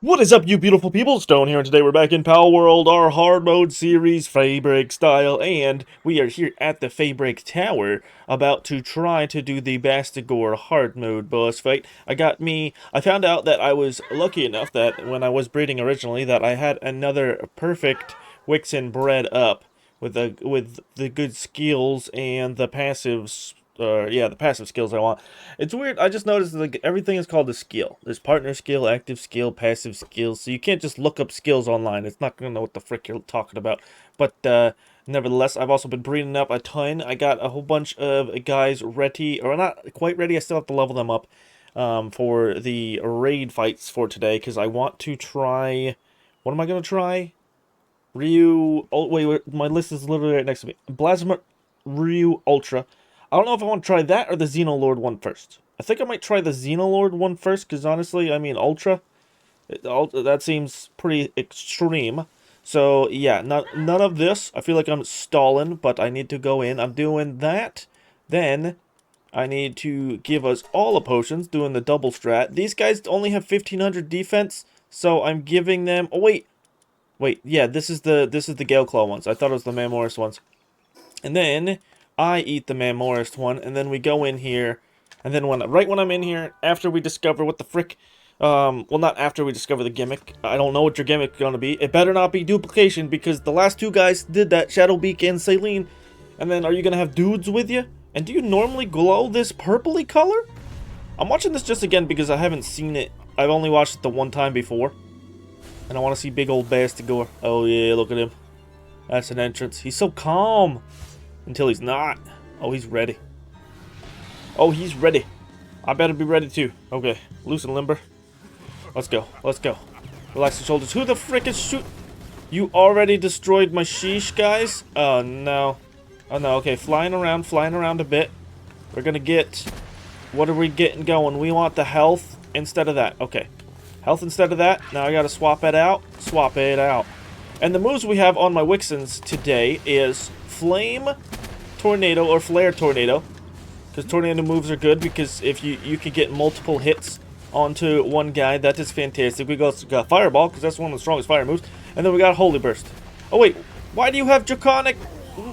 What is up, you beautiful people? Stone here, and today we're back in Palworld, our hard mode series, Feybreak style, and we are here at the Feybreak Tower, about to try to do the Bastigor hard mode boss fight. I found out that I was lucky enough that when I was breeding originally, that I had another perfect Wixen bred up with the good skills and the passives. The passive skills I want. It's weird. I just noticed like everything is called a skill. There's partner skill, active skill, passive skills. So you can't just look up skills online. It's not gonna know what the frick you're talking about. But nevertheless, I've also been breeding up a ton. I got a whole bunch of guys ready, or not quite ready. I still have to level them up for the raid fights for today because I want to try. What am I gonna try? Ryu. Oh wait, my list is literally right next to me. Plasma Ryu Ultra. I don't know if I want to try that or the Xenolord one first. I think I might try the Xenolord one first, because honestly, I mean, Ultra, that seems pretty extreme. So, yeah, none of this. I feel like I'm stalling, but I need to go in. I'm doing that. Then, I need to give us all the potions, doing the double strat. These guys only have 1500 defense, so I'm giving them... Oh, wait. Wait, yeah, this is the Gale Claw ones. I thought it was the Mamorus ones. And then... I eat the Mamorist one, and then we go in here, and then right when I'm in here, after we discover what the frick, well, not after we discover the gimmick, I don't know what your gimmick is going to be. It better not be duplication, because the last two guys did that, Shadowbeak and Saline. And then, are you going to have dudes with you? And do you normally glow this purpley color? I'm watching this just again because I haven't seen it. I've only watched it the one time before. And I want to see big old Bastigor. Oh yeah, look at him. That's an entrance. He's so calm. Until he's not. Oh, he's ready. Oh, he's ready. I better be ready too. Okay, loosen limber. Let's go. Let's go. Relax the shoulders. Who the frick is shoot? You already destroyed my sheesh, guys? Oh, no. Oh, no. Okay, flying around a bit. We're gonna get... What are we getting going? We want the health instead of that. Okay. Health instead of that. Now I gotta swap it out. Swap it out. And the moves we have on my Wixens today is... Flame Tornado or Flare Tornado, because tornado moves are good because if you can get multiple hits onto one guy, that is fantastic. We got Fireball because that's one of the strongest fire moves, and then we got Holy Burst. Oh wait, why do you have Draconic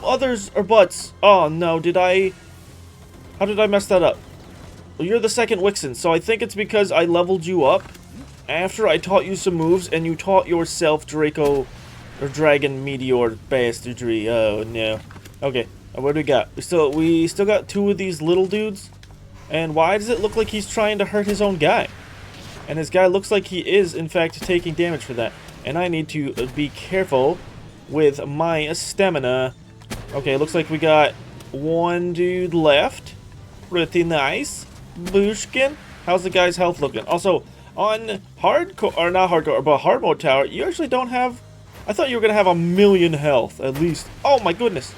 others or butts? Oh no, how did I mess that up? Well, you're the second Wixen, so I think it's because I leveled you up after I taught you some moves and you taught yourself Draco or Dragon Meteor Bastardry. Oh no. Okay, what do we got? We still got two of these little dudes. And why does it look like he's trying to hurt his own guy? And his guy looks like he is in fact taking damage for that. And I need to be careful with my stamina. Okay, looks like we got one dude left. Pretty nice. Bushkin. How's the guy's health looking? Also, on hardcore, or not hardcore, but hard mode tower, you actually don't have... I thought you were going to have 1,000,000 health, at least. Oh, my goodness.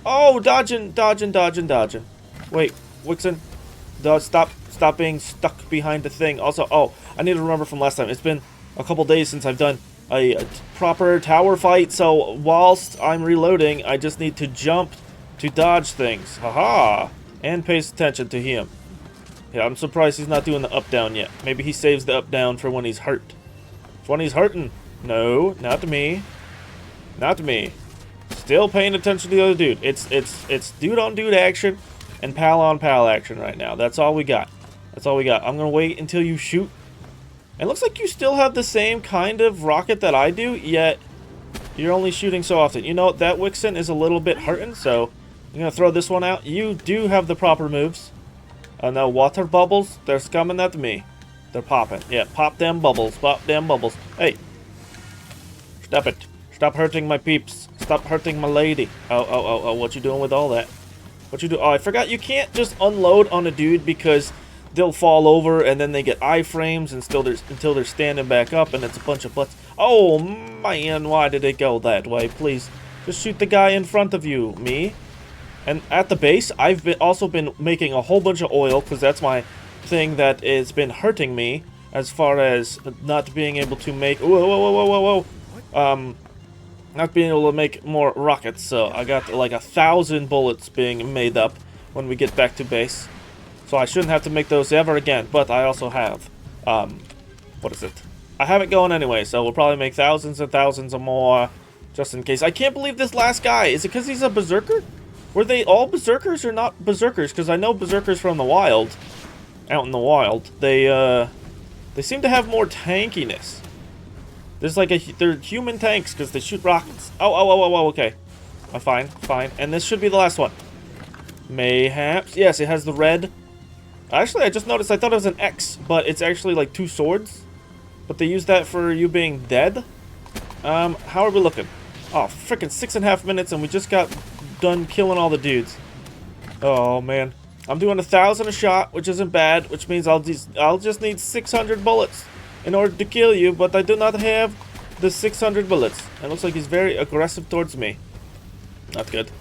Oh, dodging. Wait, Wixen. Stop being stuck behind the thing. Also, oh, I need to remember from last time. It's been a couple days since I've done a proper tower fight, so whilst I'm reloading, I just need to jump to dodge things. Haha. And pays attention to him. Yeah, I'm surprised he's not doing the up-down yet. Maybe he saves the up-down for when he's hurt. For when he's hurting. No, not me. Not me. Still paying attention to the other dude. It's dude on dude action and pal on pal action right now. That's all we got. That's all we got. I'm gonna wait until you shoot. It looks like you still have the same kind of rocket that I do, yet you're only shooting so often. You know, that Wixen is a little bit hurting, so I'm gonna throw this one out. You do have the proper moves. No water bubbles. They're coming at me. They're popping. Yeah, pop them bubbles. Pop them bubbles. Hey. Stop it. Stop hurting my peeps. Stop hurting my lady. Oh, what you doing with all that? What you do? Oh, I forgot you can't just unload on a dude because they'll fall over and then they get iframes until they're standing back up and it's a bunch of butts. Oh, man, why did it go that way? Please, just shoot the guy in front of you, me. And at the base, I've also been making a whole bunch of oil because that's my thing that has been hurting me as far as not being able to make... Whoa. Not being able to make more rockets, so I got like 1,000 bullets being made up when we get back to base. So I shouldn't have to make those ever again, but I also have, what is it? I have it going anyway, so we'll probably make thousands and thousands of more just in case. I can't believe this last guy. Is it because he's a berserker? Were they all berserkers or not berserkers? Because I know berserkers from the wild, out in the wild, they seem to have more tankiness. There's like they're human tanks because they shoot rockets. Oh, okay. Fine. And this should be the last one. Mayhaps. Yes, it has the red. Actually, I just noticed I thought it was an X, but it's actually like 2 swords. But they use that for you being dead. How are we looking? Oh, freaking 6.5 minutes and we just got done killing all the dudes. Oh, man. I'm doing 1,000 a shot, which isn't bad, which means I'll just need 600 bullets in order to kill you, but I do not have the 600 bullets. It looks like he's very aggressive towards me. Not good.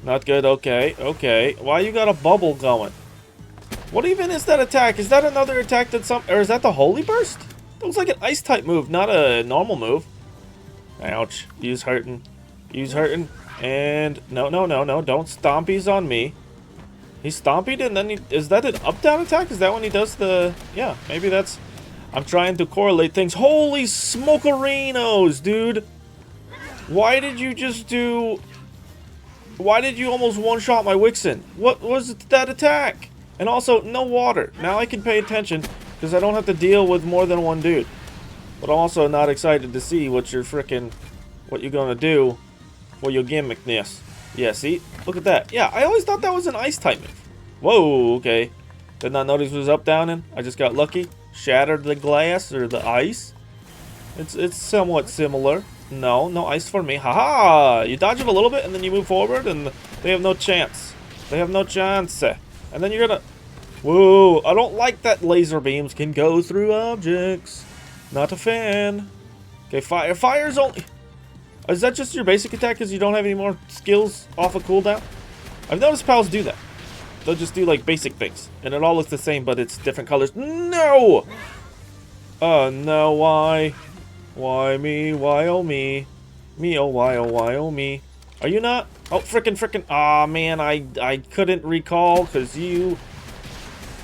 Not good. Okay. Why you got a bubble going? What even is that attack? Is that another attack that or is that the Holy Burst? That looks like an ice type move, not a normal move. Ouch. Use hurting. And no. Don't stompies on me. He stompied and then is that an up down attack? Is that when he does the, yeah, maybe that's, I'm trying to correlate things. Holy smokerinos, dude. Why did you almost one-shot my Wixen? What was that attack? And also, no water. Now I can pay attention because I don't have to deal with more than one dude. But I'm also not excited to see what you're gonna do for your gimmickness. Yeah, see? Look at that. Yeah, I always thought that was an ice type move. Whoa, okay. Did not notice it was up, down, and I just got lucky. Shattered the glass or the ice. It's somewhat similar. No ice for me. Haha! You dodge them a little bit and then you move forward and they have no chance. And then you're gonna... Whoa, I don't like that laser beams can go through objects. Not a fan. Okay, fire's only... Is that just your basic attack because you don't have any more skills off a cooldown? I've noticed pals do that. They'll just do like basic things. And it all looks the same, but it's different colors. No! Oh no, why? Why me? Why oh me? Me oh why oh me? Are you not? Oh, frickin'. Aw, man, I couldn't recall because you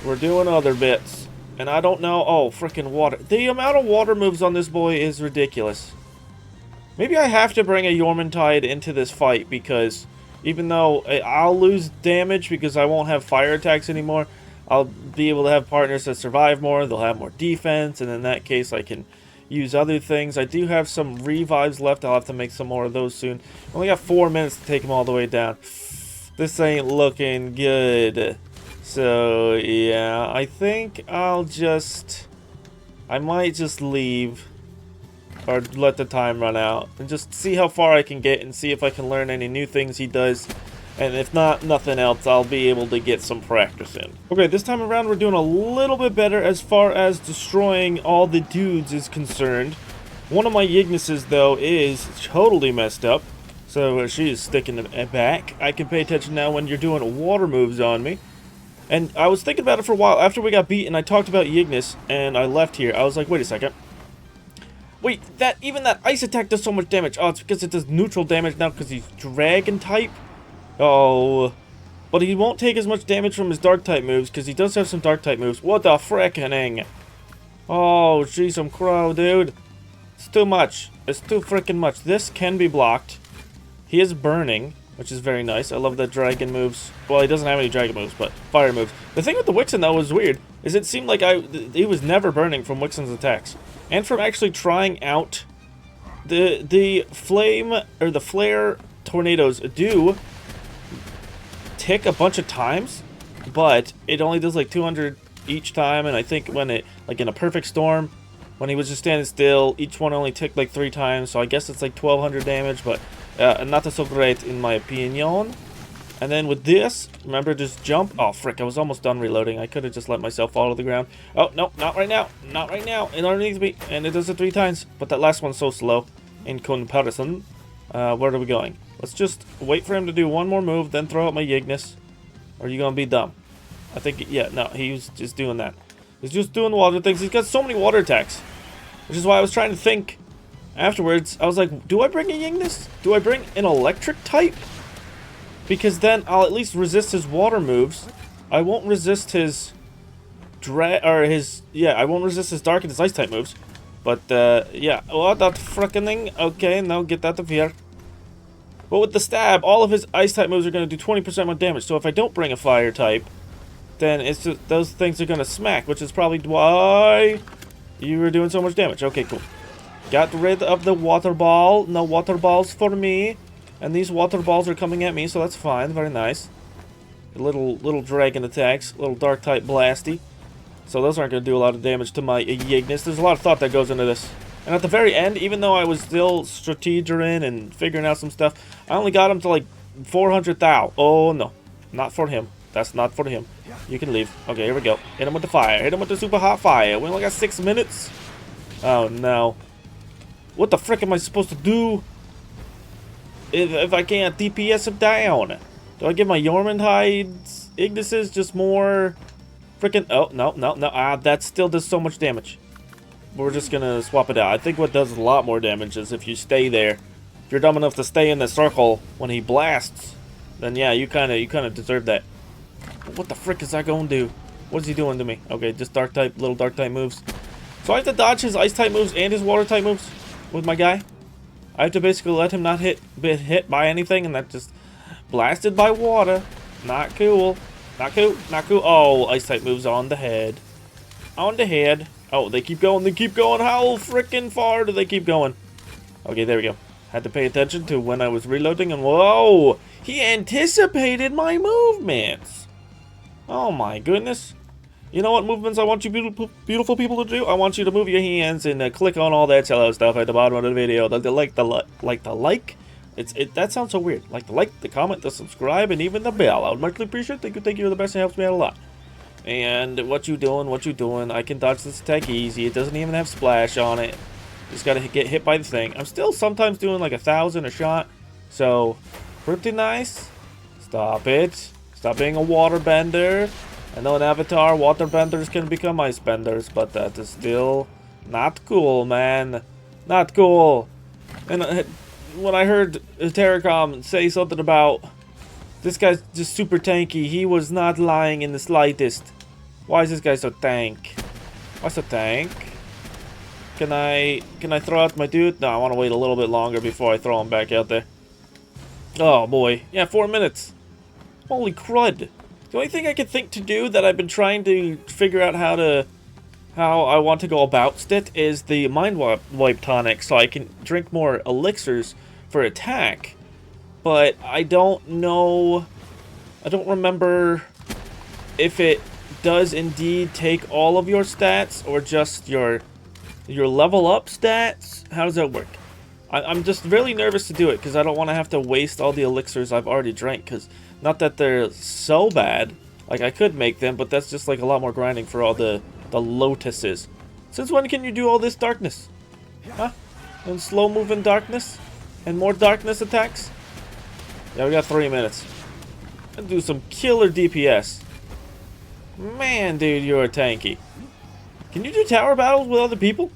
were doing other bits. And I don't know. Oh, frickin' water. The amount of water moves on this boy is ridiculous. Maybe I have to bring a Yormantide into this fight because even though I'll lose damage because I won't have fire attacks anymore, I'll be able to have partners that survive more. They'll have more defense, and in that case, I can use other things. I do have some revives left. I'll have to make some more of those soon. Only got 4 minutes to take them all the way down. This ain't looking good. So, yeah, I think I might just leave. Or let the time run out. And just see how far I can get and see if I can learn any new things he does. And if not, nothing else, I'll be able to get some practice in. Okay, this time around we're doing a little bit better as far as destroying all the dudes is concerned. One of my Ignises, though, is totally messed up. So she is sticking it back. I can pay attention now when you're doing water moves on me. And I was thinking about it for a while. After we got beaten, I talked about Ignis, and I left here. I was like, wait a second. Wait, even that ice attack does so much damage. Oh, it's because it does neutral damage now because he's dragon type. Oh, but he won't take as much damage from his dark type moves because he does have some dark type moves. What the frickin'? Oh, jeez, I'm crow, dude. It's too much. It's too frickin' much. This can be blocked. He is burning, which is very nice. I love that dragon moves. Well, he doesn't have any dragon moves, but fire moves. The thing with the Wixen, though, was weird. Is it seemed like he was never burning from Wixen's attacks. And from actually trying out the flame, or the flare tornadoes do tick a bunch of times, but it only does like 200 each time, and I think when it, like in a perfect storm, when he was just standing still, each one only ticked like 3 times, so I guess it's like 1200 damage, but not so great in my opinion. And then with this, remember, just jump. Oh, frick, I was almost done reloading. I could have just let myself fall to the ground. Oh, no, not right now. Not right now. It only needs to be, and it does it 3 times, but that last one's so slow in comparison. Where are we going? Let's just wait for him to do one more move, then throw out my Ignis. Or are you gonna be dumb? I think, yeah, no, he was just doing that. He's just doing water things. He's got so many water attacks. Which is why I was trying to think afterwards. I was like, do I bring a Ignis? Do I bring an electric type? Because then I'll at least resist his water moves. I won't resist his I won't resist his dark and his ice type moves. But, yeah. What that frickin' thing? Okay, now get out of here. But with the stab, all of his ice-type moves are going to do 20% more damage. So if I don't bring a fire-type, then it's just, those things are going to smack, which is probably why you were doing so much damage. Okay, cool. Got rid of the water ball. No water balls for me. And these water balls are coming at me, so that's fine. Very nice. Little dragon attacks. Little dark-type blasty. So those aren't going to do a lot of damage to my Ignis. There's a lot of thought that goes into this. And at the very end, even though I was still strategering and figuring out some stuff, I only got him to like 400 thou. Oh no, not for him. That's not for him. You can leave. Okay, here we go. Hit him with the fire. Hit him with the super hot fire. We only got 6 minutes. Oh no. What the frick am I supposed to do if I can't DPS him down? Do I give my Jormungand's Ignises just more freaking... Oh, no. Ah, that still does so much damage. We're just gonna swap it out. I think what does a lot more damage is if you stay there. If you're dumb enough to stay in the circle when he blasts, then yeah, you kind of deserve that. What the frick is that gonna do? What is he doing to me? Okay, just little dark type moves. So I have to dodge his ice type moves and his water type moves with my guy. I have to basically let him not get hit by anything, and that just blasted by water. Not cool. Not cool. Oh, ice type moves on the head. On the head. Oh, they keep going. How freaking far do they keep going? Okay, there we go. Had to pay attention to when I was reloading, and whoa! He anticipated my movements! Oh my goodness. You know what movements I want you beautiful people to do? I want you to move your hands and click on all that cello stuff at the bottom of the video. That sounds so weird. Like the comment, the subscribe, and even the bell. I would muchly appreciate it. Thank you, you're the best. It helps me out a lot. And what you doing? I can dodge this attack easy. It doesn't even have splash on it. Just gotta get hit by the thing. I'm still sometimes doing like 1,000 a shot. So, pretty nice. Stop it. Stop being a water bender. I know in Avatar, water benders can become ice benders, but that is still not cool, man. Not cool. And when I heard Terracom say something about this guy's just super tanky, he was not lying in the slightest. Why is this guy so tank? Why so tank? Can I throw out my dude? No, I want to wait a little bit longer before I throw him back out there. Oh boy. Yeah, 4 minutes. Holy crud. The only thing I could think to do that I've been trying to figure out how I want to go about it is the Mind Wipe tonic, so I can drink more elixirs for attack. But I don't know, I don't remember if it does indeed take all of your stats or just your level up stats. How does that work? I'm just really nervous to do it because I don't want to have to waste all the elixirs I've already drank, because not that they're so bad. Like, I could make them, but that's just like a lot more grinding for all the lotuses. Since when can you do all this darkness? Huh? And slow moving darkness? And more darkness attacks? Yeah, we got 3 minutes. And do some killer DPS. Man, dude, you're tanky. Can you do tower battles with other people?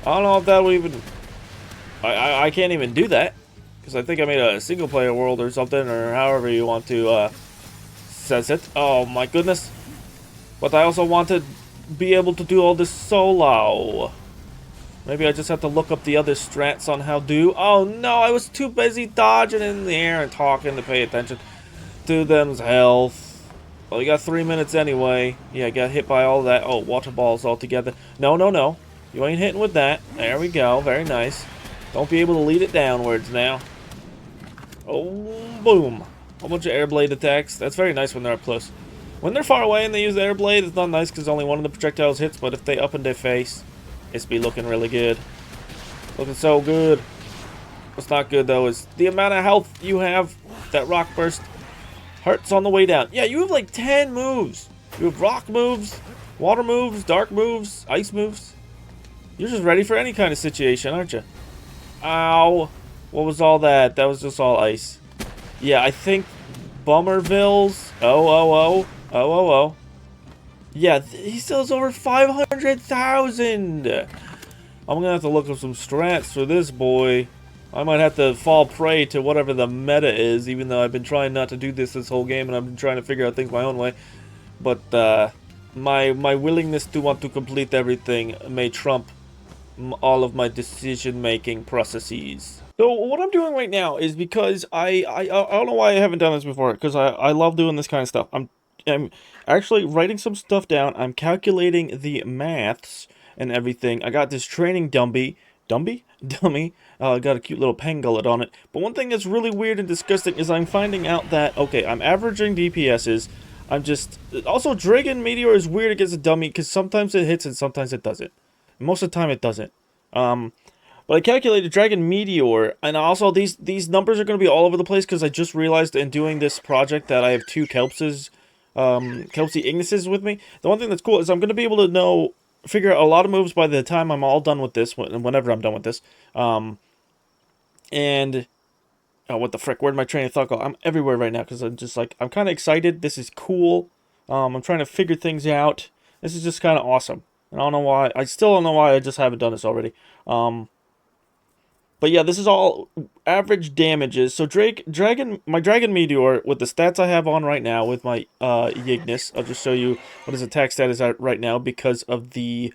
I don't know if that will even... I can't even do that. Because I think I made a single player world or something, or however you want to says it. Oh my goodness. But I also want to be able to do all this solo. Maybe I just have to look up the other strats on how to... Oh no, I was too busy dodging in the air and talking to pay attention to them's health. Well, you got 3 minutes anyway. Yeah, I got hit by all that. Oh, water balls all together. No. You ain't hitting with that. There we go. Very nice. Don't be able to lead it downwards now. Oh, boom. A bunch of air blade attacks. That's very nice when they're up close. When they're far away and they use the air blade, it's not nice because only one of the projectiles hits, but if they up in their face, it's be looking really good. Looking so good. What's not good, though, is the amount of health you have. That rock burst hurts on the way down. Yeah, you have like 10 moves. You have rock moves, water moves, dark moves, ice moves. You're just ready for any kind of situation, aren't you? Ow. What was all that? That was just all ice. Yeah, I think Bummervilles. Oh. Yeah, he still has over 500,000. I'm gonna have to look up some strats for this boy. I might have to fall prey to whatever the meta is, even though I've been trying not to do this whole game, and I've been trying to figure out things my own way. But my willingness to want to complete everything may trump all of my decision-making processes. So what I'm doing right now is because I don't know why I haven't done this before, because I love doing this kind of stuff. I'm actually writing some stuff down. I'm calculating the maths and everything. I got this training dummy. Got a cute little pangolin on it. But one thing that's really weird and disgusting is I'm finding out that, okay, I'm averaging DPSs. I'm just... Also, Dragon Meteor is weird against a dummy because sometimes it hits and sometimes it doesn't. Most of the time it doesn't. But I calculated Dragon Meteor, and also these numbers are going to be all over the place because I just realized in doing this project that I have two Kelpses, Kelpsy Ignises with me. The one thing that's cool is I'm going to be able to figure out a lot of moves by the time I'm all done with this, whenever I'm done with this. And oh, what the frick? Where'd my train of thought go? I'm everywhere right now because I'm just like, I'm kind of excited. This is cool. I'm trying to figure things out. This is just kind of awesome. And I don't know why. I still don't know why I just haven't done this already. But yeah, this is all average damages. So my Dragon Meteor, with the stats I have on right now with my Ignis, I'll just show you what his attack status at right now because of the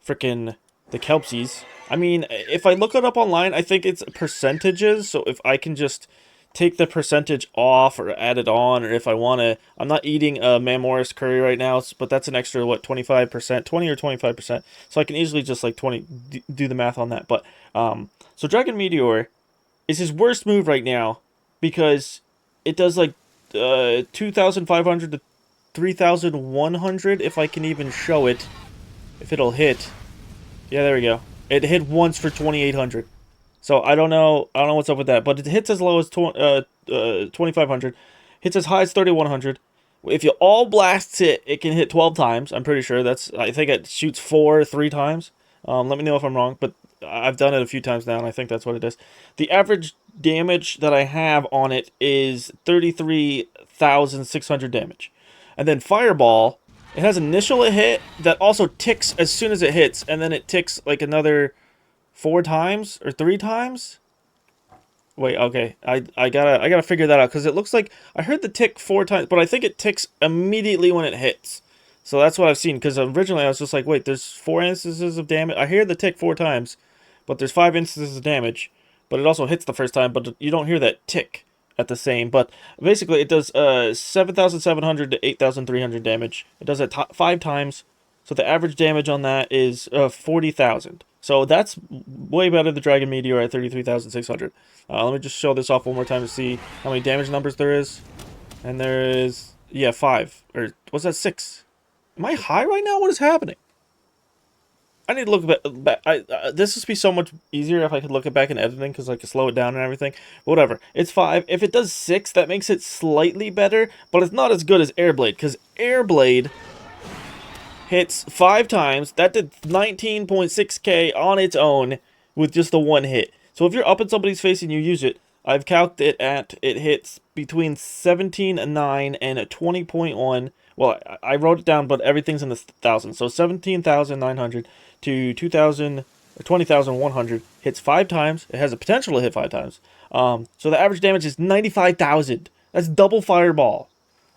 frickin' the Kelpsies. I mean, if I look it up online, I think it's percentages. So if I can just take the percentage off or add it on, or if I want to, I'm not eating a Mamoris curry right now, but that's an extra, what, 25%, 20 or 25%. So I can easily just like do the math on that. But, so Dragon Meteor is his worst move right now because it does like 2,500 to 3,100 if I can even show it, if it'll hit. Yeah, there we go. It hit once for 2,800. So I don't know what's up with that, but it hits as low as 2,500, hits as high as 3,100. If you all blast it, it can hit 12 times. I'm pretty sure I think it shoots 3 times. Let me know if I'm wrong, but I've done it a few times now, and I think that's what it is. The average damage that I have on it is 33,600 damage, and then Fireball. It has initial hit that also ticks as soon as it hits, and then it ticks like another 4 times or 3 times. Wait, okay. I gotta figure that out because it looks like I heard the tick 4 times, but I think it ticks immediately when it hits. So that's what I've seen because originally I was just like, wait, there's 4 instances of damage. I hear the tick 4 times, but there's 5 instances of damage. But it also hits the first time, but you don't hear that tick at the same. But basically, it does 7,700 to 8,300 damage. It does it 5 times. So the average damage on that is 40,000. So that's way better than Dragon Meteor at 33,600. Let me just show this off one more time to see how many damage numbers there is. And there is, yeah, 5. Or was that 6? Am I high right now? What is happening? I need to look back. This would be so much easier if I could look it back in editing because I could slow it down and everything. But whatever. It's 5. If it does 6, that makes it slightly better. But it's not as good as Airblade because Airblade hits 5 times. That did 19.6k on its own with just the 1 hit. So if you're up in somebody's face and you use it, I've calculated it hits between 17.9 and 20.1. Well, I wrote it down, but everything's in the thousands. So 17,900 to 2,000 or 20,100 hits 5 times. It has a potential to hit 5 times. So the average damage is 95,000. That's double Fireball.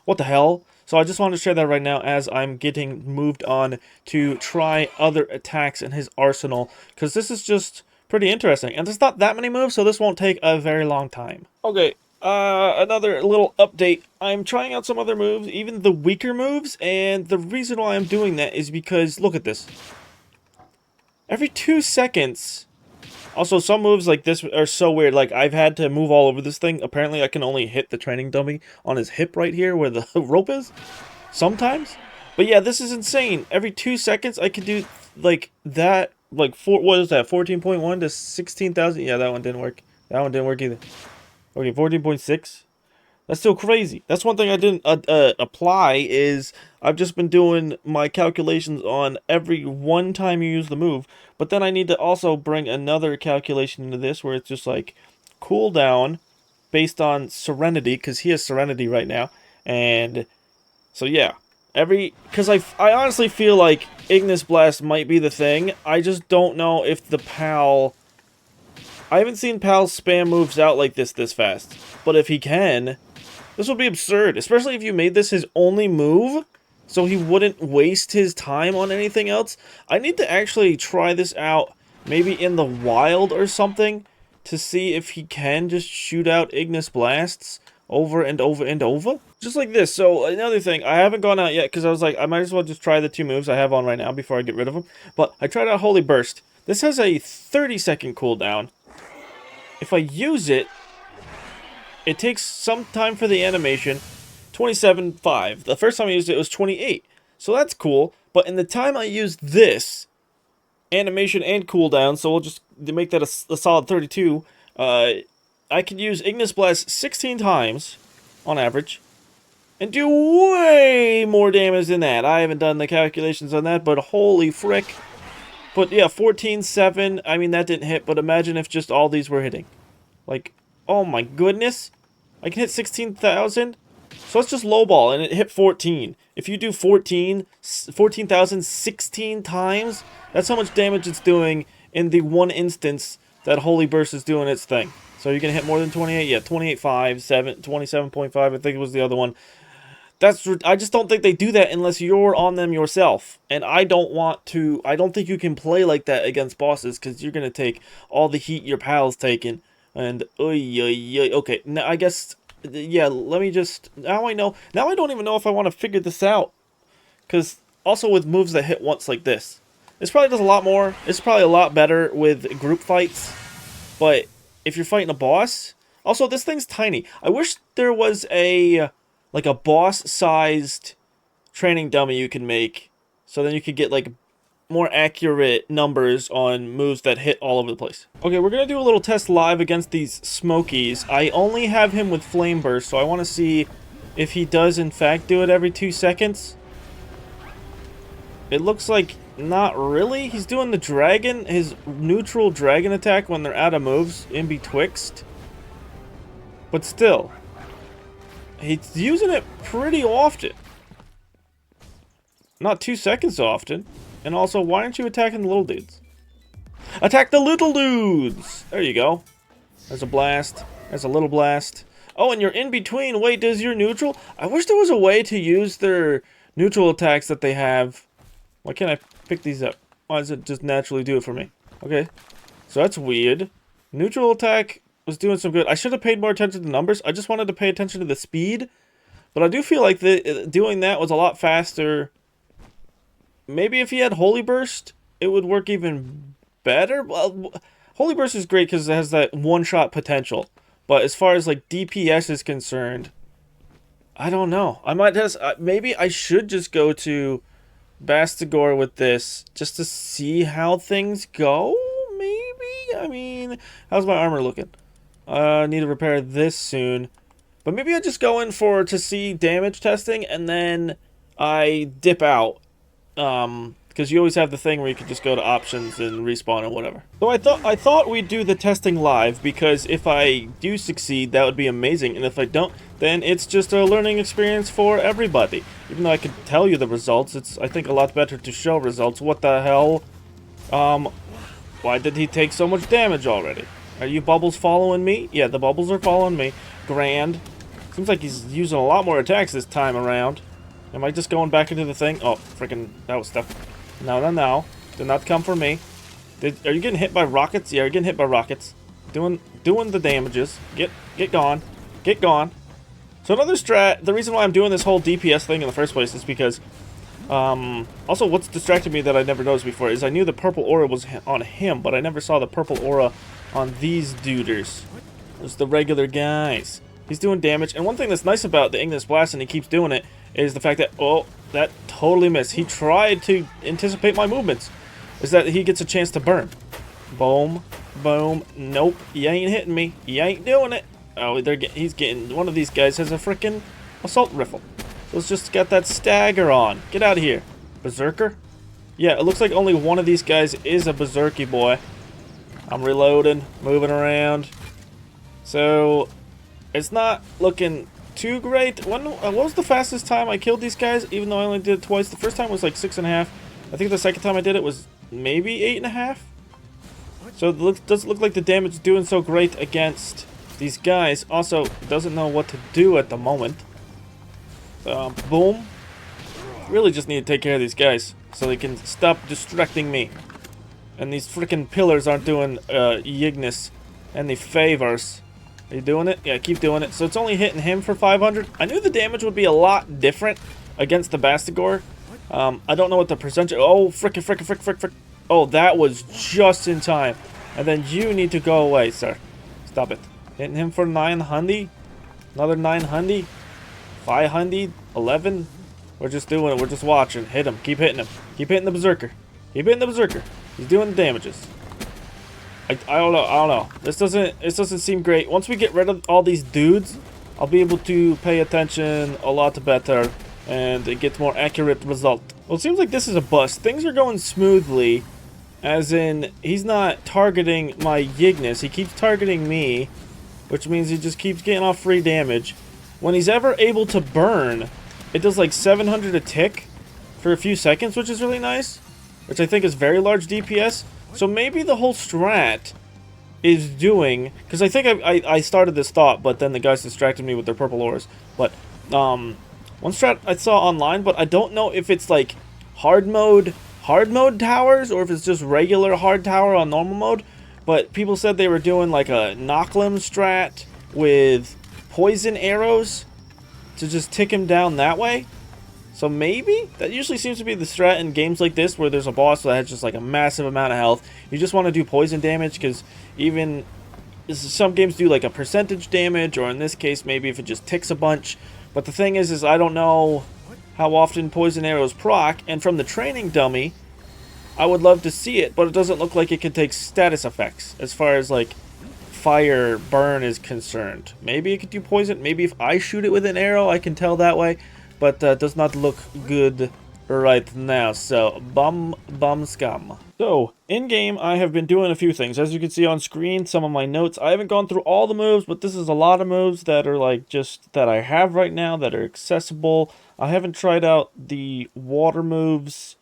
What the hell? So I just wanted to share that right now as I'm getting moved on to try other attacks in his arsenal, because this is just pretty interesting. And there's not that many moves, so this won't take a very long time. Okay, another little update. I'm trying out some other moves, even the weaker moves, and the reason why I'm doing that is because, look at this. Every 2 seconds... Also, some moves like this are so weird. Like, I've had to move all over this thing. Apparently, I can only hit the training dummy on his hip right here where the rope is. Sometimes. But yeah, this is insane. Every 2 seconds, I can do, like, that. Like, what is that? 14.1 to 16,000? Yeah, that one didn't work. That one didn't work either. Okay, 14.6. That's still crazy. That's one thing I didn't apply is I've just been doing my calculations on every one time you use the move. But then I need to also bring another calculation into this where it's just like cooldown based on Serenity, because he has Serenity right now. And so yeah, because I honestly feel like Ignis Blast might be the thing. I just don't know if the PAL... I haven't seen PAL spam moves out like this fast. But if he can... This would be absurd, especially if you made this his only move, so he wouldn't waste his time on anything else. I need to actually try this out maybe in the wild or something, to see if he can just shoot out Ignis Blasts over and over and over. Just like this. So another thing, I haven't gone out yet because I was like, I might as well just try the 2 moves I have on right now before I get rid of them. But I tried out Holy Burst. This has a 30-second cooldown. If I use it, it takes some time for the animation. 27.5. The first time I used it was 28. So that's cool. But in the time I used this, animation and cooldown, so we'll just make that a solid 32, I could use Ignis Blast 16 times on average and do way more damage than that. I haven't done the calculations on that, but holy frick. But yeah, 14.7, I mean, that didn't hit, but imagine if just all these were hitting. Like, oh my goodness. I can hit 16,000. So let's just lowball, and it hit 14. If you do 14,000 16 times, that's how much damage it's doing in the one instance that Holy Burst is doing its thing. So you're going to hit more than 28? Yeah, 28.5, 27.5, I think it was the other one. I just don't think they do that unless you're on them yourself. And I don't think you can play like that against bosses, because you're going to take all the heat your pal's taking. And, okay, now I guess, yeah, let me just, now I know, now I don't even know if I want to figure this out. Because, also with moves that hit once like this, this probably does a lot more. It's probably a lot better with group fights. But if you're fighting a boss, also this thing's tiny. I wish there was like a boss-sized training dummy you can make, so then you could get like more accurate numbers on moves that hit all over the place. Okay, we're gonna do a little test live against these Smokies. I only have him with Flame Burst, so I want to see if he does in fact do it every 2 seconds. It looks like not really. He's doing the dragon, his neutral dragon attack when they're out of moves in betwixt. But still, he's using it pretty often. Not 2 seconds often. And also, why aren't you attacking the little dudes? Attack the little dudes! There you go. There's a blast. There's a little blast. Oh, and you're in between. Wait, does your neutral? I wish there was a way to use their neutral attacks that they have. Why can't I pick these up? Why does it just naturally do it for me? Okay. So that's weird. Neutral attack was doing some good. I should have paid more attention to the numbers. I just wanted to pay attention to the speed. But I do feel like doing that was a lot faster. Maybe if he had Holy Burst, it would work even better. Well, Holy Burst is great because it has that one-shot potential. But as far as like DPS is concerned, I don't know. I might just maybe I should just go to Bastigor with this just to see how things go. Maybe. I mean, how's my armor looking? I need to repair this soon. But maybe I just go in to see damage testing and then I dip out. Because you always have the thing where you can just go to options and respawn or whatever. So I thought we'd do the testing live, because if I do succeed, that would be amazing, and if I don't, then it's just a learning experience for everybody. Even though I could tell you the results, it's, I think, a lot better to show results. What the hell? Why did he take so much damage already? Are you bubbles following me? Yeah, the bubbles are following me. Grand. Seems like he's using a lot more attacks this time around. Am I just going back into the thing? Oh, freaking, that was stuck. No. Do not come for me. Are you getting hit by rockets? Yeah, you're getting hit by rockets. Doing the damages. Get gone. Get gone. So another strat, the reason why I'm doing this whole DPS thing in the first place is because, also what's distracted me that I never noticed before is I knew the purple aura was on him, but I never saw the purple aura on these duders. It's the regular guys. He's doing damage, and one thing that's nice about the Ignis Blast, and he keeps doing it, is the fact that, oh, that totally missed. He tried to anticipate my movements. Is that he gets a chance to burn. Boom, boom, nope, you ain't hitting me. You ain't doing it. Oh, he's getting, one of these guys has a frickin' assault rifle. So let's just get that stagger on. Get out of here. Berserker? Yeah, it looks like only one of these guys is a berserky boy. I'm reloading, moving around. So, it's not looking too great. What was the fastest time I killed these guys, even though I only did it twice? The first time was like 6.5. I think the second time I did it was maybe 8.5. So it doesn't look like the damage is doing so great against these guys. Also, doesn't know what to do at the moment. Boom. Really just need to take care of these guys so they can stop distracting me. And these freaking pillars aren't doing Ignis and the favors. Are you doing it? Yeah, keep doing it. So it's only hitting him for 500. I knew the damage would be a lot different against the Bastigor. I don't know what the percentage... Oh, frick. Oh, that was just in time. And then you need to go away, sir. Stop it. Hitting him for 900. Another 900. 500. 11. We're just doing it. We're just watching. Hit him. Keep hitting him. Keep hitting the Berserker. Keep hitting the Berserker. He's doing the damages. I don't know. This doesn't seem great. Once we get rid of all these dudes, I'll be able to pay attention a lot better and get more accurate result. Well, it seems like this is a bust. Things are going smoothly, as in he's not targeting my Ignis. He keeps targeting me, which means he just keeps getting off free damage. When he's ever able to burn, it does like 700 a tick for a few seconds, which is really nice, which I think is very large DPS. So maybe the whole strat is doing, because I think I started this thought, but then the guys distracted me with their purple ores. But one strat I saw online, but I don't know if it's like hard mode towers or if it's just regular hard tower on normal mode. But people said they were doing like a knocklim strat with poison arrows to just tick him down that way. So maybe? That usually seems to be the strat in games like this where there's a boss that has just like a massive amount of health. You just want to do poison damage because even some games do like a percentage damage, or in this case maybe if it just ticks a bunch. But the thing is I don't know how often poison arrows proc, and from the training dummy I would love to see it, but it doesn't look like it can take status effects as far as like fire burn is concerned. Maybe it could do poison. Maybe if I shoot it with an arrow I can tell that way. But does not look good right now. So, bum scum. So, in-game, I have been doing a few things. As you can see on screen, some of my notes. I haven't gone through all the moves, but this is a lot of moves that are like just that I have right now that are accessible. I haven't tried out the water moves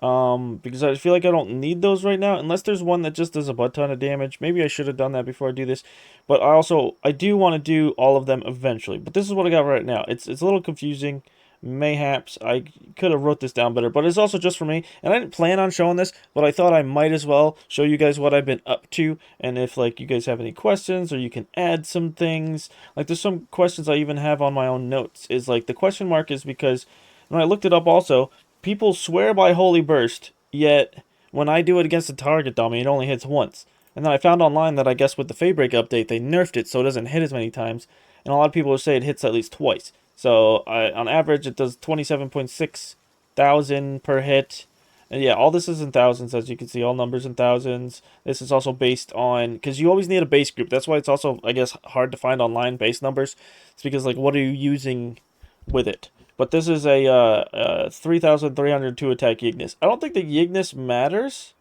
because I feel like I don't need those right now, unless there's one that just does a butt ton of damage. Maybe I should have done that before I do this, but I do want to do all of them eventually. But this is what I got right now. It's a little confusing. Mayhaps I could have wrote this down better, but it's also just for me, and I didn't plan on showing this, but I thought I might as well show you guys what I've been up to, and if like you guys have any questions, or you can add some things. Like there's some questions I even have on my own notes. Is like the question mark is because when I looked it up also, people swear by Holy Burst, yet when I do it against a target dummy, it only hits once. And then I found online that I guess with the Feybreak update, they nerfed it so it doesn't hit as many times, and a lot of people will say it hits at least twice. So, on average, it does 27.6 thousand per hit. And yeah, all this is in thousands, as you can see, all numbers in thousands. This is also based on, because you always need a base group. That's why it's also, I guess, hard to find online base numbers. It's because, like, what are you using with it? But this is a 3,302 attack Ignis. I don't think the Ignis matters.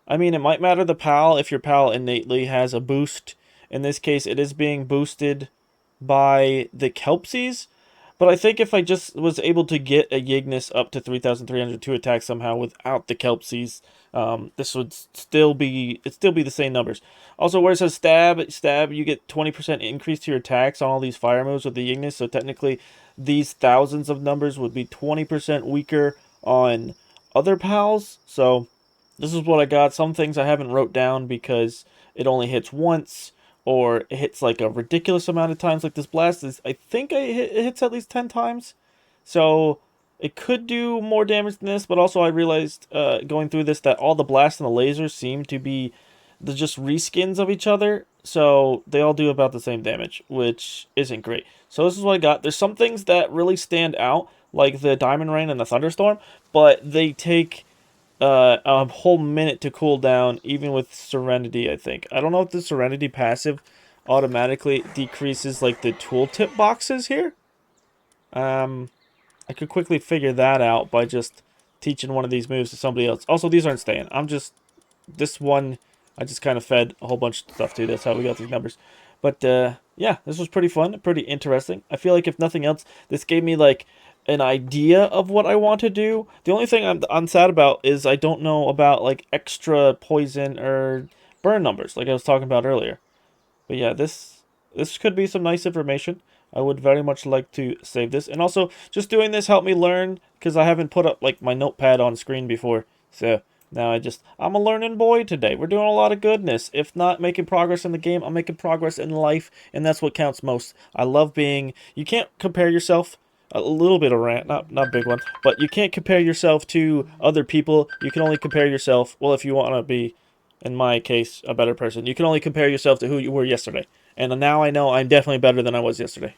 I mean, it might matter the PAL if your PAL innately has a boost. In this case, it is being boosted by the Kelpsies. But I think if I just was able to get a Ignis up to 3,302 attacks somehow without the Kelpsies, this would still be the same numbers. Also, where it says stab, you get 20% increase to your attacks on all these fire moves with the Ignis. So technically, these thousands of numbers would be 20% weaker on other pals. So this is what I got. Some things I haven't wrote down because it only hits once, or it hits like a ridiculous amount of times. Like this blast is, I think it hits at least 10 times. So it could do more damage than this, but also I realized going through this that all the blasts and the lasers seem to be just reskins of each other. So they all do about the same damage, which isn't great. So this is what I got. There's some things that really stand out, like the Diamond Rain and the Thunderstorm, but they take a whole minute to cool down, even with Serenity, I think. I don't know if the Serenity passive automatically decreases, like, the tooltip boxes here. I could quickly figure that out by just teaching one of these moves to somebody else. Also, these aren't staying. This one, I just kind of fed a whole bunch of stuff to. That's how we got these numbers. But, yeah, this was pretty fun, pretty interesting. I feel like, if nothing else, this gave me, like, an idea of what I want to do. The only thing I'm sad about is I don't know about like extra poison or burn numbers like I was talking about earlier. But yeah, this could be some nice information. I would very much like to save this. And also, just doing this helped me learn, because I haven't put up like my notepad on screen before. So Now I'm a learning boy today. We're doing a lot of goodness. If not making progress in the game, I'm making progress in life, and that's what counts most. I love being, you can't compare yourself, a little bit of rant, not big one, but you can't compare yourself to other people. You can only compare yourself, well, if you want to be, in my case, a better person, you can only compare yourself to who you were yesterday. And now I know I'm definitely better than I was yesterday.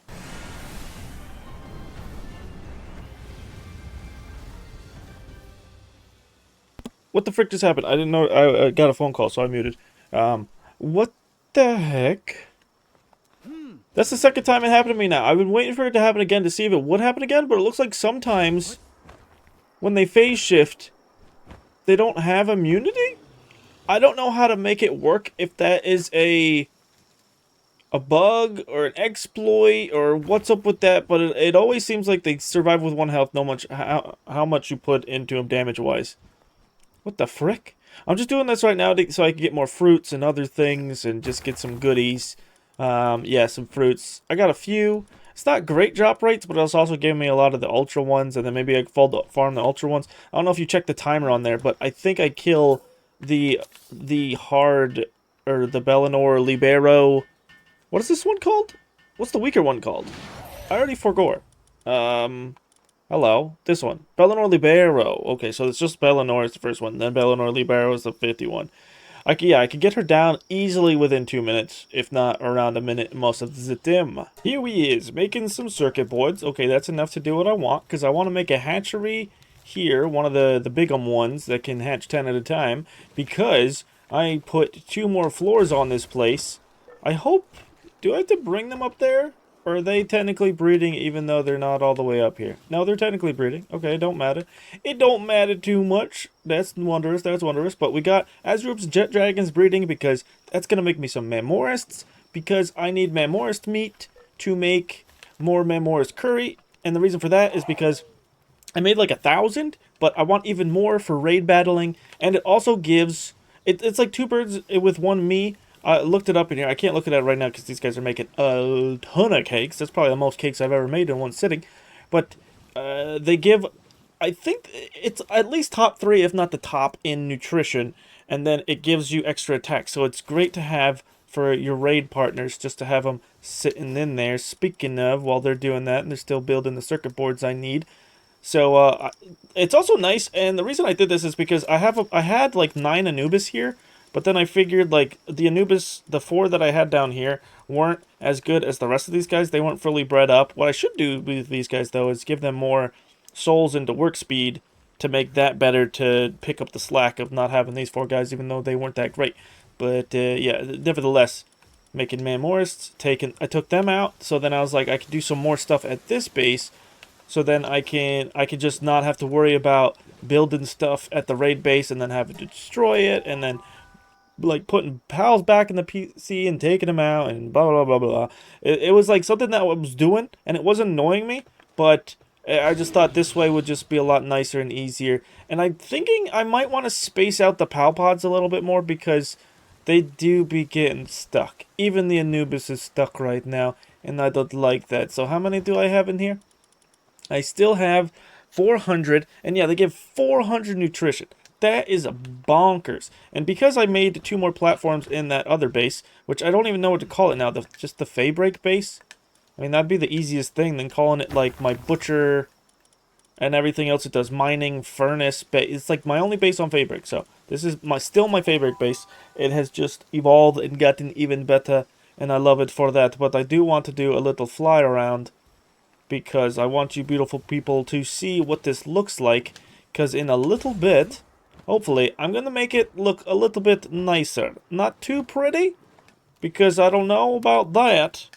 What the frick just happened? I didn't know. I got a phone call, so I muted. What the heck? That's the second time it happened to me now. I've been waiting for it to happen again to see if it would happen again, but it looks like sometimes when they phase shift, they don't have immunity? I don't know how to make it work, if that is a bug or an exploit or what's up with that, but it always seems like they survive with one health, no much how much you put into them damage-wise. What the frick? I'm just doing this right now so I can get more fruits and other things and just get some goodies. Yeah, some fruits. I got a few. It's not great drop rates, but it's also giving me a lot of the ultra ones, and then maybe I can farm the ultra ones. I don't know if you checked the timer on there, but I think I kill the hard, or the Bellinor Libero. What is this one called? What's the weaker one called? I already forgot. Hello. This one. Bellinor Libero. Okay, so it's just Bellinor is the first one. Then Bellinor Libero is the 51. I could get her down easily within 2 minutes, if not around a minute most of the time. Here he is, making some circuit boards. Okay, that's enough to do what I want, because I want to make a hatchery here, one of the bigum ones that can hatch 10 at a time, because I put 2 more floors on this place. I hope... Do I have to bring them up there? Or are they technically breeding even though they're not all the way up here? No, they're technically breeding. Okay, it don't matter. It don't matter too much. That's wondrous, that's wondrous. But we got Azroop's Jet Dragons breeding because that's going to make me some Mamorists. Because I need Mamorist meat to make more Mamorist curry. And the reason for that is because I made like 1,000, but I want even more for raid battling. And it also gives... It's like 2 birds with 1 me. I looked it up in here. I can't look at it right now because these guys are making a ton of cakes. That's probably the most cakes I've ever made in one sitting. But they give, I think it's at least top 3, if not the top, in nutrition. And then it gives you extra attack. So it's great to have for your raid partners, just to have them sitting in there. Speaking of, while they're doing that, and they're still building the circuit boards I need. So it's also nice, and the reason I did this is because I had like 9 Anubis here. But then I figured, like, the Anubis, the 4 that I had down here, weren't as good as the rest of these guys. They weren't fully bred up. What I should do with these guys, though, is give them more souls into work speed to make that better, to pick up the slack of not having these 4 guys, even though they weren't that great. But, yeah, nevertheless, making Mamorists, I took them out, so then I was like, I could do some more stuff at this base, so then I could just not have to worry about building stuff at the raid base and then having to destroy it, and then like putting pals back in the PC and taking them out and blah blah blah blah. It was like something that I was doing, and it wasn't annoying me, but I just thought this way would just be a lot nicer and easier. And I'm thinking I might want to space out the pal pods a little bit more because they do be getting stuck. Even the Anubis is stuck right now, and I don't like that. So how many do I have in here? I still have 400, and yeah, they give 400 nutrition. That is bonkers. And because I made 2 more platforms in that other base, which I don't even know what to call it now, just the Feybreak base. I mean, that'd be the easiest thing than calling it like my butcher and everything else it does. Mining, furnace, it's like my only base on Feybreak. So this is still my Feybreak base. It has just evolved and gotten even better, and I love it for that. But I do want to do a little fly around because I want you beautiful people to see what this looks like. Because in a little bit... Hopefully, I'm going to make it look a little bit nicer. Not too pretty, because I don't know about that.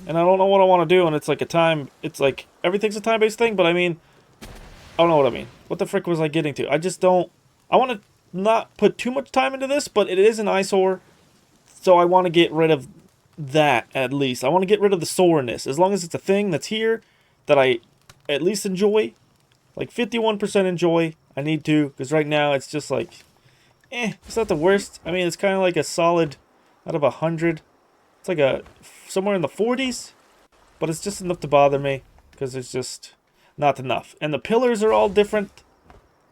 And I don't know what I want to do, and it's like everything's a time-based thing, but I mean, I don't know what I mean. What the frick was I getting to? I just don't, I want to not put too much time into this, but it is an eyesore, so I want to get rid of that, at least. I want to get rid of the soreness, as long as it's a thing that's here, that I at least enjoy. Like 51% enjoy. I need to, because right now it's just like, it's not the worst. I mean, it's kind of like a solid out of 100. It's like somewhere in the 40s, but it's just enough to bother me, because it's just not enough. And the pillars are all different.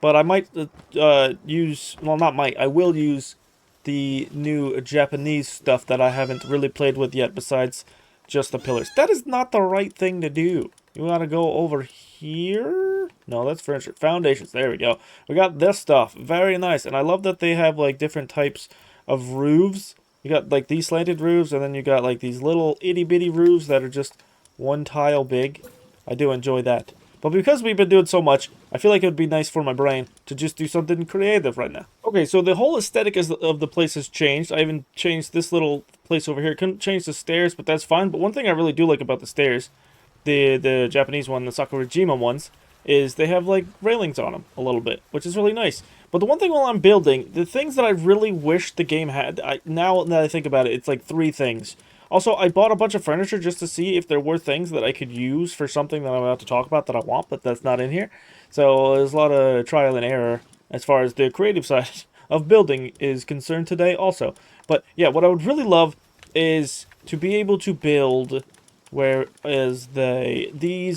but I might use, well, not might, I will use the new Japanese stuff that I haven't really played with yet besides just the pillars. That is not the right thing to do. You want to go over here? No, that's furniture. Foundations. There we go. We got this stuff. Very nice. And I love that they have like different types of roofs. You got like these slanted roofs, and then you got like these little itty bitty roofs that are just one tile big. I do enjoy that. But because we've been doing so much, I feel like it would be nice for my brain to just do something creative right now. Okay, so the whole aesthetic of the place has changed. I even changed this little place over here. Couldn't change the stairs, but that's fine. But one thing I really do like about the stairs, the Japanese one, the Sakurajima ones, is they have like railings on them a little bit, which is really nice. But the one thing while I'm building, the things that I really wish the game had, now that I think about it, it's like 3 things. Also, I bought a bunch of furniture just to see if there were things that I could use for something that I'm about to talk about that I want, but that's not in here. So there's a lot of trial and error as far as the creative side of building is concerned today also. But yeah, what I would really love is to be able to build these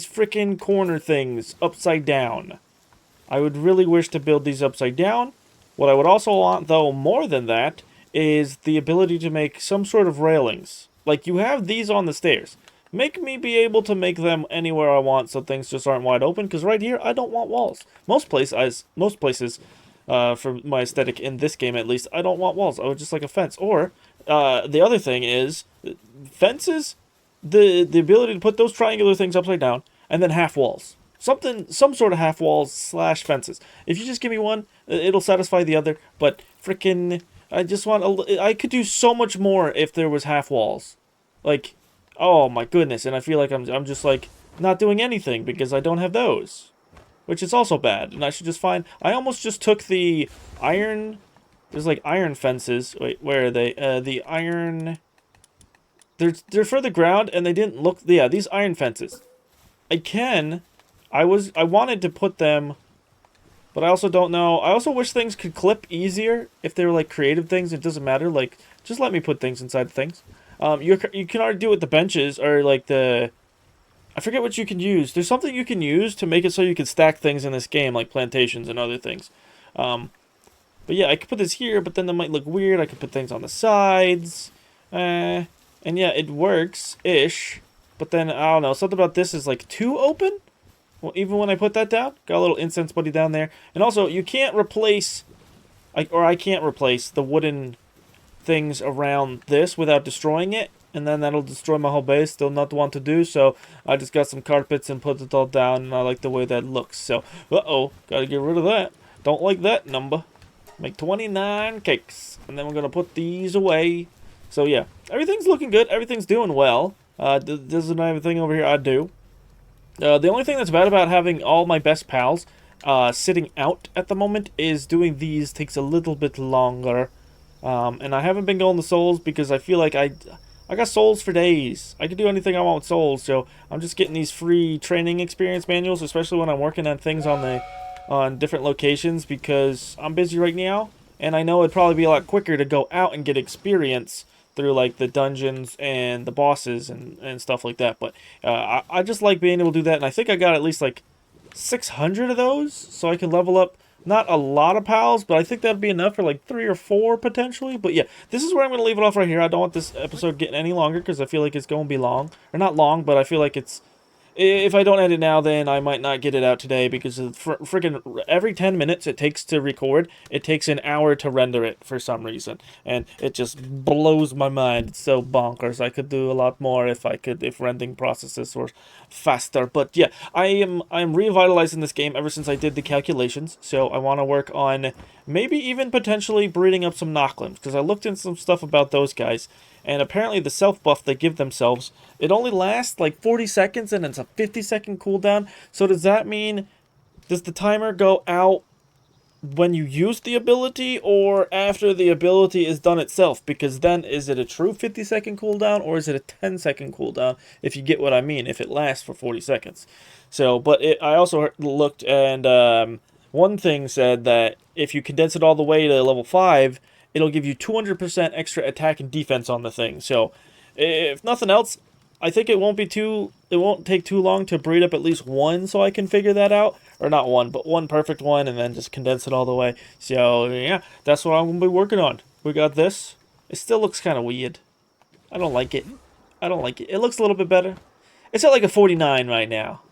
freaking corner things upside down. I would really wish to build these upside down. What I would also want, though, more than that, is the ability to make some sort of railings. Like, you have these on the stairs. Make me be able to make them anywhere I want so things just aren't wide open, because right here, I don't want walls. Most places, for my aesthetic in this game at least, I don't want walls. I would just like a fence. Or, the other thing is, fences, the ability to put those triangular things upside down, and then half walls. Some sort of half walls / fences. If you just give me one, it'll satisfy the other, but frickin'... I could do so much more if there was half walls. Like, oh my goodness, and I feel like I'm just like not doing anything because I don't have those. Which is also bad, and I should just find... I almost just took the iron... There's like iron fences. Wait, where are they? The iron... They're for the ground, and they didn't look... Yeah, these iron fences. I wanted to put them... But I also don't know. I also wish things could clip easier if they were like creative things. It doesn't matter. Like, just let me put things inside things. You can already do it with the benches or like the... I forget what you can use. There's something you can use to make it so you can stack things in this game, like plantations and other things. But yeah, I could put this here, but then that might look weird. I could put things on the sides. And yeah, it works-ish. But then, I don't know. Something about this is like too open? Well, even when I put that down, got a little incense buddy down there. And also, you can't replace, I can't replace the wooden things around this without destroying it. And then that'll destroy my whole base. Still not the one to do, so I just got some carpets and put it all down, and I like the way that looks. So, uh-oh, gotta get rid of that. Don't like that number. Make 29 cakes. And then we're gonna put these away. So, yeah, everything's looking good. Everything's doing well. Doesn't have anything over here I do. The only thing that's bad about having all my best pals sitting out at the moment is doing these takes a little bit longer. And I haven't been going to souls because I feel like I got souls for days. I can do anything I want with souls, so I'm just getting these free training experience manuals, especially when I'm working on things on different locations because I'm busy right now. And I know it'd probably be a lot quicker to go out and get experience through like the dungeons and the bosses and stuff like that, but I just like being able to do that, and I think I got at least like 600 of those, so I can level up not a lot of pals, but I think that'd be enough for like 3 or 4 potentially. But yeah, this is where I'm going to leave it off right here. I don't want this episode getting any longer because I feel like it's going to be long, or not long, but I feel like it's... If I don't end it now, then I might not get it out today because of freaking every 10 minutes it takes to record, it takes an hour to render it for some reason. And it just blows my mind. It's so bonkers. I could do a lot more if rendering processes were faster. But yeah, I'm revitalizing this game ever since I did the calculations. So I want to work on maybe even potentially breeding up some knocklimbs because I looked into some stuff about those guys. And apparently the self-buff they give themselves, it only lasts like 40 seconds and it's a 50-second cooldown. So does that mean, does the timer go out when you use the ability or after the ability is done itself? Because then, is it a true 50-second cooldown or is it a 10-second cooldown, if you get what I mean, if it lasts for 40 seconds? So, but I also looked and one thing said that if you condense it all the way to level 5, it'll give you 200% extra attack and defense on the thing. So, if nothing else, I think it won't take too long to breed up at least one, so I can figure that out. Or not one, but one perfect one, and then just condense it all the way. So yeah, that's what I'm gonna be working on. We got this. It still looks kind of weird. I don't like it. I don't like it. It looks a little bit better. It's at like a 49 right now.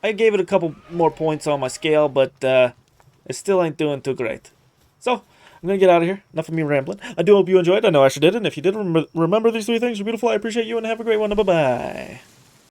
I gave it a couple more points on my scale, but it still ain't doing too great. So, I'm going to get out of here. Enough of me rambling. I do hope you enjoyed. I know I sure did. And if you did, remember these three things. You're beautiful. I appreciate you, and have a great one. Bye-bye.